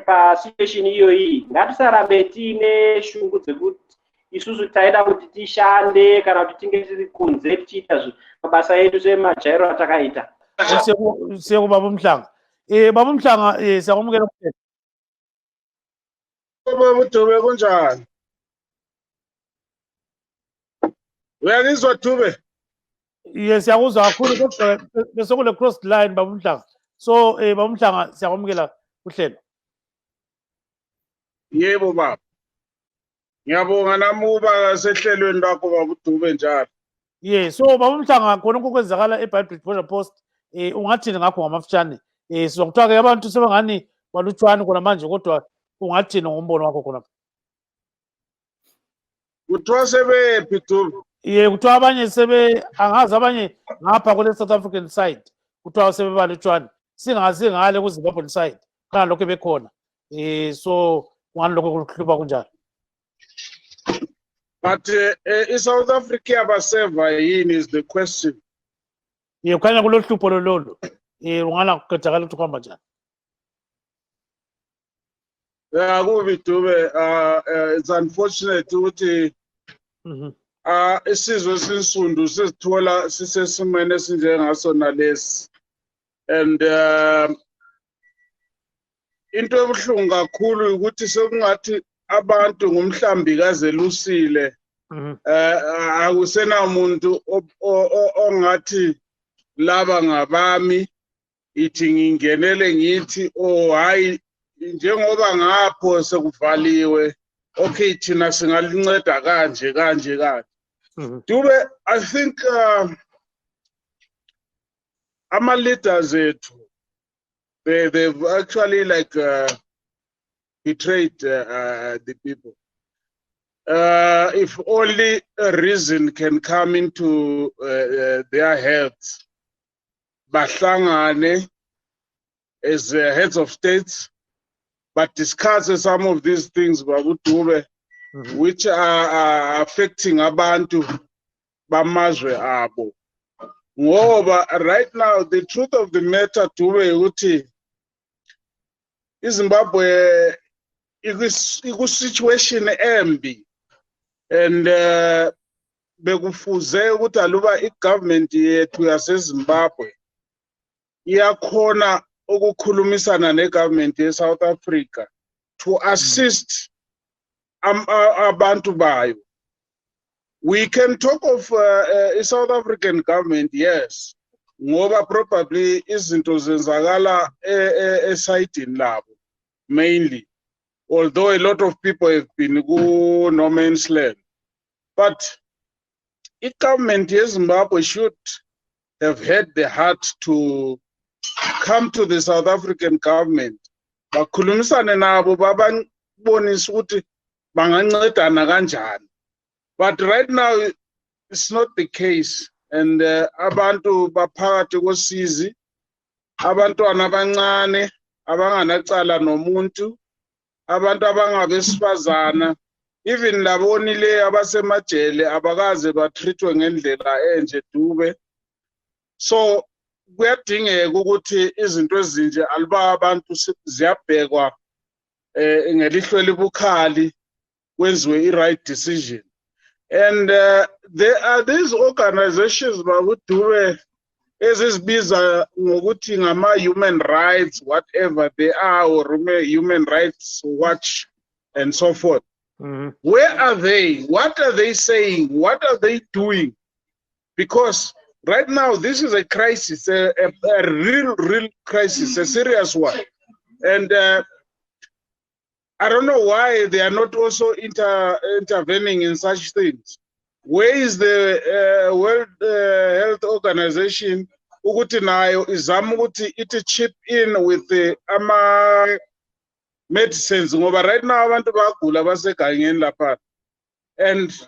pa situation iyo iyi ngatisarambe tine shungu dzekuti isusu taida kuti tishande kana kuti tinge tirikunze tichiita mabasa edu semajairo atakaita. Siye Baba Mhlanga. Baba Mhlanga siyakumukela kuphela. Baba Dube kunjani? Uyangizwa Dube? Yes, siyakuzwa kakhulu kodwa bese kule cross line Baba Mhlanga. So Baba Mhlanga siyakumukela kuhlelo. Yebo baba. Ngiyabonga nami uba sehlelweni lakho Baba Dube njalo. Yes, so Baba Mhlanga khona okwenzakala eBeitbridge border post ungathini ngakho ngamafutshane? Sizokuthiwa ke abantu sebengani balutshwana khona manje kodwa ungathini ngombono wakho khona? Kuthiwa sebephi Dube? Kuthiwa abanye angazi abanye ngapha kule South African side kuthiwa sebebalutshwana singazi ngale ku Zimbabwean side kana lokho bekhona. So ngani lokho kuhlupa kunjalo? But South Africa abaseva yini is the question. Kukhanya kulohlupho lolo. Ungana kuqedakala ukuthi kwamba njani? Kubi Dube, it's unfortunate ukuthi isizwe sinsundu sisithola sisesimene esinjengaso nalesi. And into ebuhlungu kakhulu ukuthi sekungathi abantu ngumhlambi kaze lusile. Akusena umuntu ongathi laba ngabami ithi ngingenele ngithi hayi njengoba ngapho sekuvaliwe okay thina singalinceda kanje. Dube, I think ama leaders they've actually like betrayed the people. If only a reason can come into their heads, bahlangane as heads of states, but discuss some of these things, Babu Dube, which are affecting abantu bamazwe abo. Ngoba right now, the truth of the matter, Dube, ukuthi iZimbabwe iku-situation embi, and bekufuze ukuthi aluba i-government yethu yaseZimbabwe iyakhona ukukhulumisana ne-government ye-South Africa to assist abantu bayo. We can talk of a South African government, yes, ngoba probably izinto zenzakala esayidini labo mainly, although a lot of people have been go no man's land. But the government of Zimbabwe should have had the heart to come to the South African government. Bakhulumisane nabo babonisa ukuthi bangancedana kanjani. But right now it's not the case, and abantu baphakathi kosizi, abantwana abancane abanganacala nomuntu, abantu abangabesifazana, even labonile abasemajele abakaze batreatwe ngendlela enje Dube. So kuyadingeka ukuthi izinto ezinje aluba abantu ziyabhekwa ngelihlo elibukhali kwenziwe i-right decision. And there are these organizations Babu Dube ezizibiza ngokuthi ngama-human rights, whatever they are, or human rights watch and so forth. Where are they? What are they saying? What are they doing? Because right now this is a crisis, a real crisis, a serious one. And I don't know why they are not also intervening in such things. Where is the World Health Organization ukuthi nayo izama ukuthi it chip in with the medicines, ngoba right now abantu bagula basegangeni lapha, and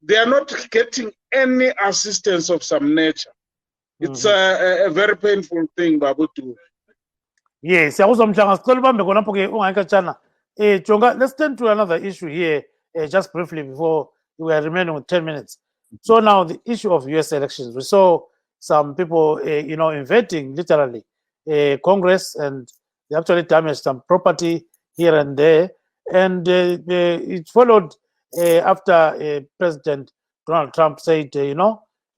they are not getting any assistance of some nature. It's a very painful thing, Babu Dube. Yes, siyakuzwa Mhlanga, sicela ubambe khonapho ke ungayikatshana. Jonga, let's turn to another issue here just briefly before we are remaining with 10 minutes. So now the issue of US elections. We saw some people, invading literally Congress, and they actually damaged some property here and there. And it followed after President Donald Trump said,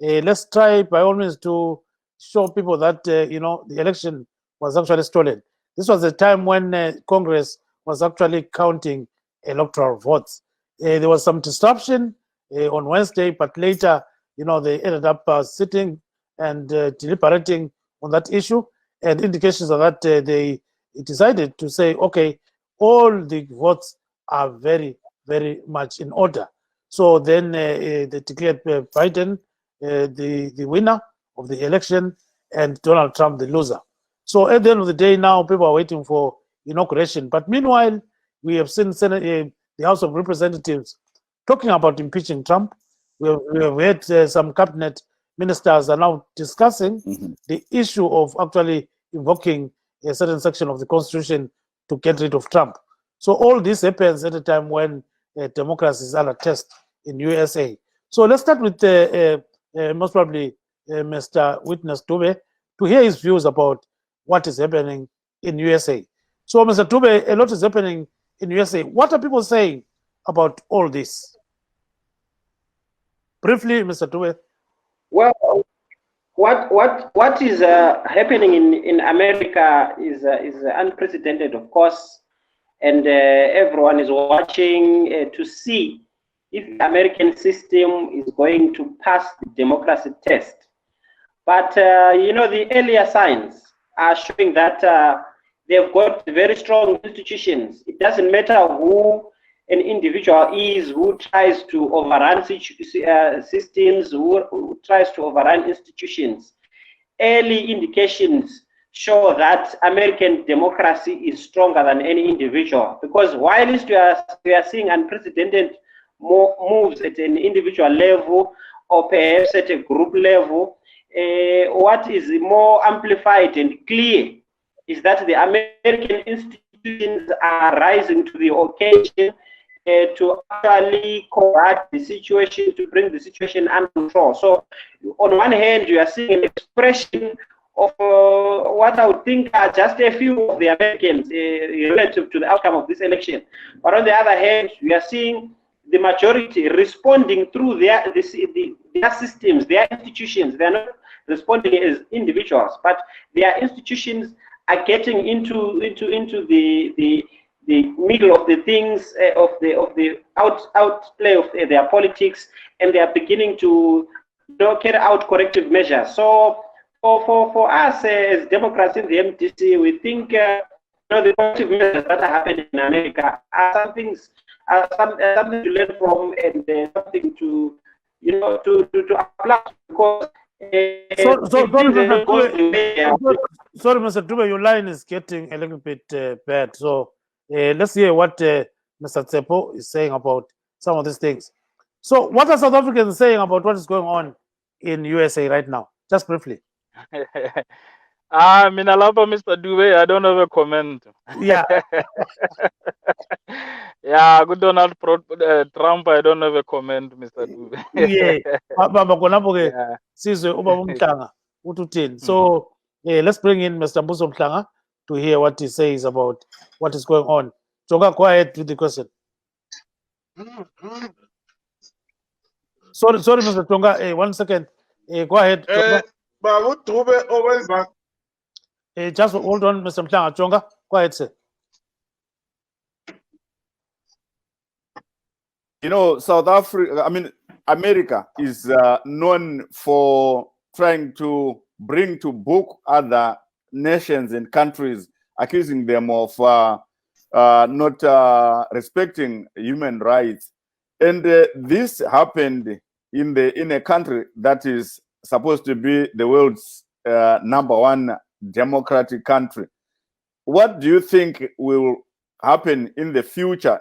let's try by all means to show people that, the election was actually stolen. This was the time when Congress was actually counting electoral votes. There was some disruption on Wednesday, but later, they ended up sitting and deliberating on that issue, and indications of that they decided to say, okay, all the votes are very, very much in order. So then they declared Biden the winner of the election and Donald Trump the loser. So at the end of the day, now people are waiting for inauguration. But meanwhile, we have seen the House of Representatives talking about impeaching Trump. We have had some cabinet ministers are now discussing the issue of actually invoking a certain section of the Constitution to get rid of Trump. So all this happens at a time when democracy is under test in USA. So let's start with most probably Mr. Witness Dube to hear his views about what is happening in USA. So Mr. Dube, a lot is happening in USA. What are people saying about all this? Briefly, Mr. Dube. Well, what is happening in America is unprecedented, of course, and everyone is watching to see if the American system is going to pass the democracy test. But the earlier signs are showing that they've got very strong institutions. It doesn't matter who an individual is who tries to overrun systems, who tries to overrun institutions. Early indications show that American democracy is stronger than any individual, because whilst we are seeing unprecedented moves at an individual level or perhaps at a group level, what is more amplified and clear is that the American institutions institutions are rising to the occasion to actually correct the situation, to bring the situation under control. So on one hand, you are seeing an expression of what I would think are just a few of the Americans relative to the outcome of this election. But on the other hand, we are seeing the majority responding through their systems, their institutions. They are not responding as individuals, but their institutions are getting into the middle of the things of the outplay of their politics, and they are beginning to carry out corrective measures. So for us as Democrats in the MDC, we think the corrective measures that are happening in America are something to learn from, and something to apply, because sorry, Mr. Dube, your line is getting a little bit bad. So let's hear what Mr. Tsepo is saying about some of these things. So what are South Africans saying about what is going on in USA right now? Just briefly. I mean, I love Mr. Dube. I don't have a comment. Yeah. Yeah, good Donald Trump. I don't have a comment, Mr. Dube. Yeah. Yeah. So let's bring in Mr. Mbuso Mhlanga to hear what he says about what is going on. Jonga, go ahead with the question. Sorry, Mr. Tonga. 1 second. Go ahead. Just hold on, Mr. Mhlanga. Jonga, go ahead, sir. You know, South Africa, I mean, America is known for trying to bring to book other nations and countries, accusing them of not respecting human rights. And this happened in a country that is supposed to be the world's #1 democratic country. What do you think will happen in the future?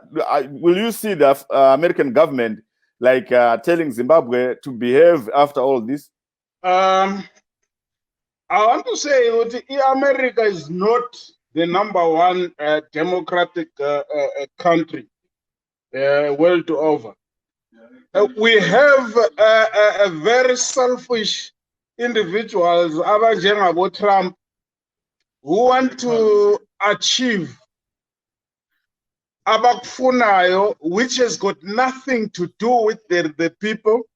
Will you see the American government like telling Zimbabwe to behave after all this? I want to say that America is not the #1 democratic country world over. We have a very selfish individuals, abangengabo Trump, who want to achieve abakufunayo, which has got nothing to do with the people,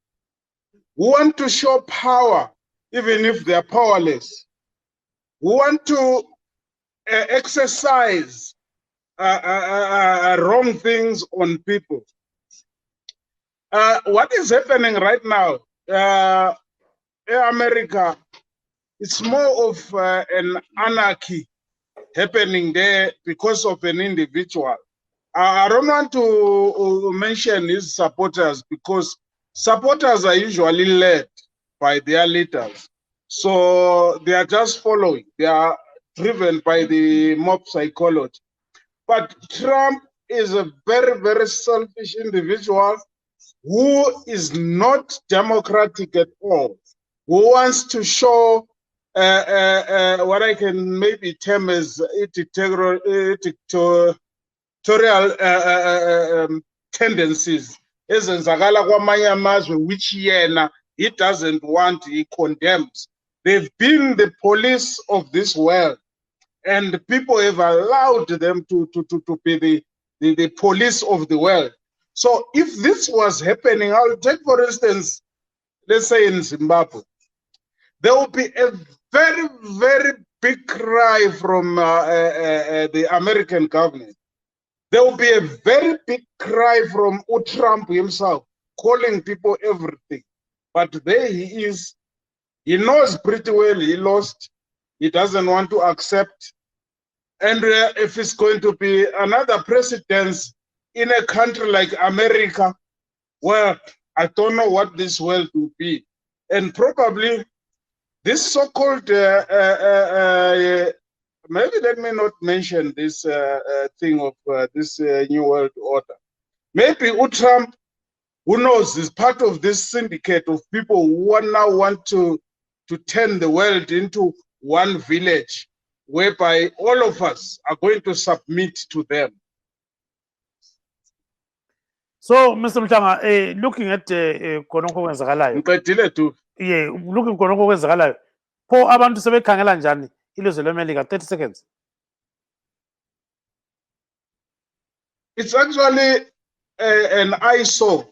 who want to show power even if they are powerless, who want to exercise wrong things on people. What is happening right now in America, it's more of an anarchy happening there because of an individual. I don't want to mention his supporters, because supporters are usually led by their leaders. So they are just following. They are driven by the mob psychology. But Trump is a very, very selfish individual who is not democratic at all, who wants to show what I can maybe term as dictatorial tendencies, ezenzakala kwamanye amazwe, which he doesn't want, he condemns. They've been the police of this world, and people have allowed them to be the police of the world. So if this was happening, I'll take, for instance, let's say in Zimbabwe, there will be a very, very big cry from the American government. There will be a very big cry from Trump himself, calling people everything. But there he is. He knows pretty well he lost. He doesn't want to accept. And if it's going to be another precedent in a country like America, well, I don't know what this world will be. And probably this so-called, maybe let me not mention this thing of this new world order. Maybe Trump, who knows, is part of this syndicate of people who now want to turn the world into one village. whereby all of us are going to submit to them. So, Mr. Mhlanga, looking at konke okwenzakalayo, Ngiqedile tu. yeah, looking konke okwenzakalayo, pho abantu sebekhangela njani ilizwe leMelika? 30 seconds. It's actually an eyesore.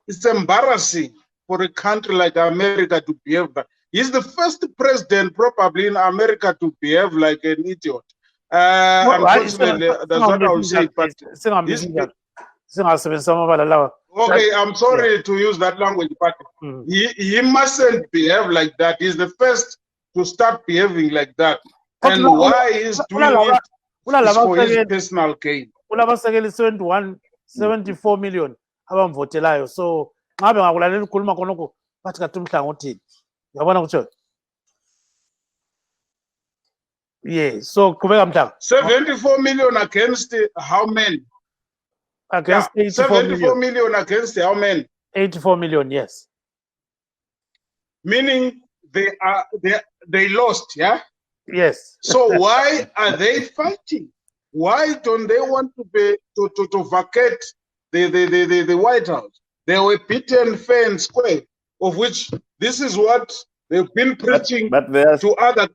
It's embarrassing for a country like America to behave that. He's the first president probably in America to behave like an idiot. Unfortunately, that's what I will say. But okay, I'm sorry to use that language, but he mustn't behave like that. He's the first to start behaving like that. And why he's doing it is for his personal gain. 74 million abamvotelayo. So ngabe ngakulalela ukukhuluma khonokho bathi kathi Mhlanga uthini? Uyabona kutsho? Yeah, so qhubeka Mhlanga. 74 million against how many? Against 84 74 million against how many? 84 million, yes. Meaning they lost, yeah? Yes. So why are they fighting? Why don't they want to vacate the White House? They were beaten fair and square, of which this is what they've been preaching to other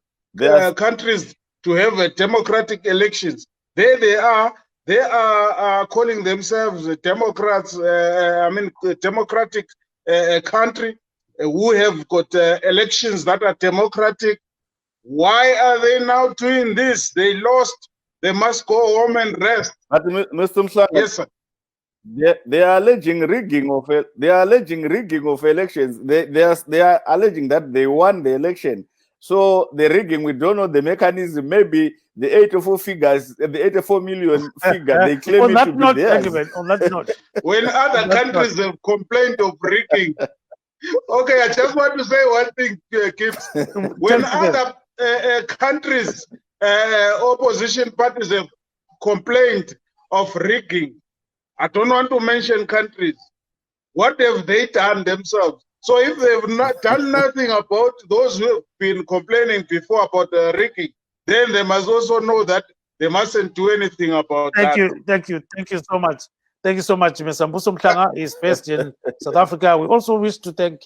countries to have a democratic elections. There they are. They are calling themselves Democrats. I mean, democratic country who have got elections that are democratic. Why are they now doing this? They lost. They must go home and rest. But Mr. Mhlanga, yes, sir. They are alleging rigging of elections. They are alleging that they won the election. So the rigging, we don't know the mechanism. Maybe the 84 million figure, they claim it to be theirs. On that note. When other countries have complained of rigging, okay, I just want to say one thing, Kips. When other countries, opposition parties have complained of rigging, I don't want to mention countries. What have they done themselves? So if they've not done nothing about those who have been complaining before about rigging, then they must also know that they mustn't do anything about that. Thank you so much. Thank you so much, Mr. Mbuso Mhlanga is based in South Africa. We also wish to thank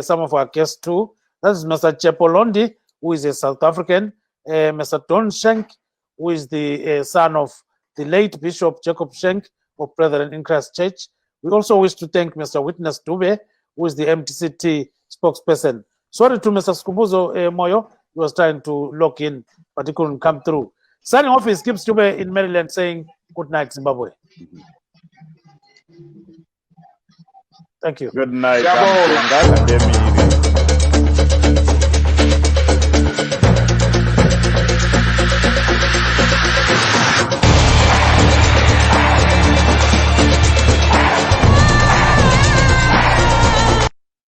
some of our guests too. That's Mr. Chepolondi, who is a South African, Mr. Don Schenk, who is the son of the late Bishop Jacob Schenk of Brethren in Christ Church. We also wish to thank Mr. Witness Dube, who is the MTCT spokesperson. Sorry to Mr. Skubuzo Moyo, he was trying to log in, but he couldn't come through. Signing off is Gibbs Dube in Maryland saying, good night, Zimbabwe. Thank you. Good night.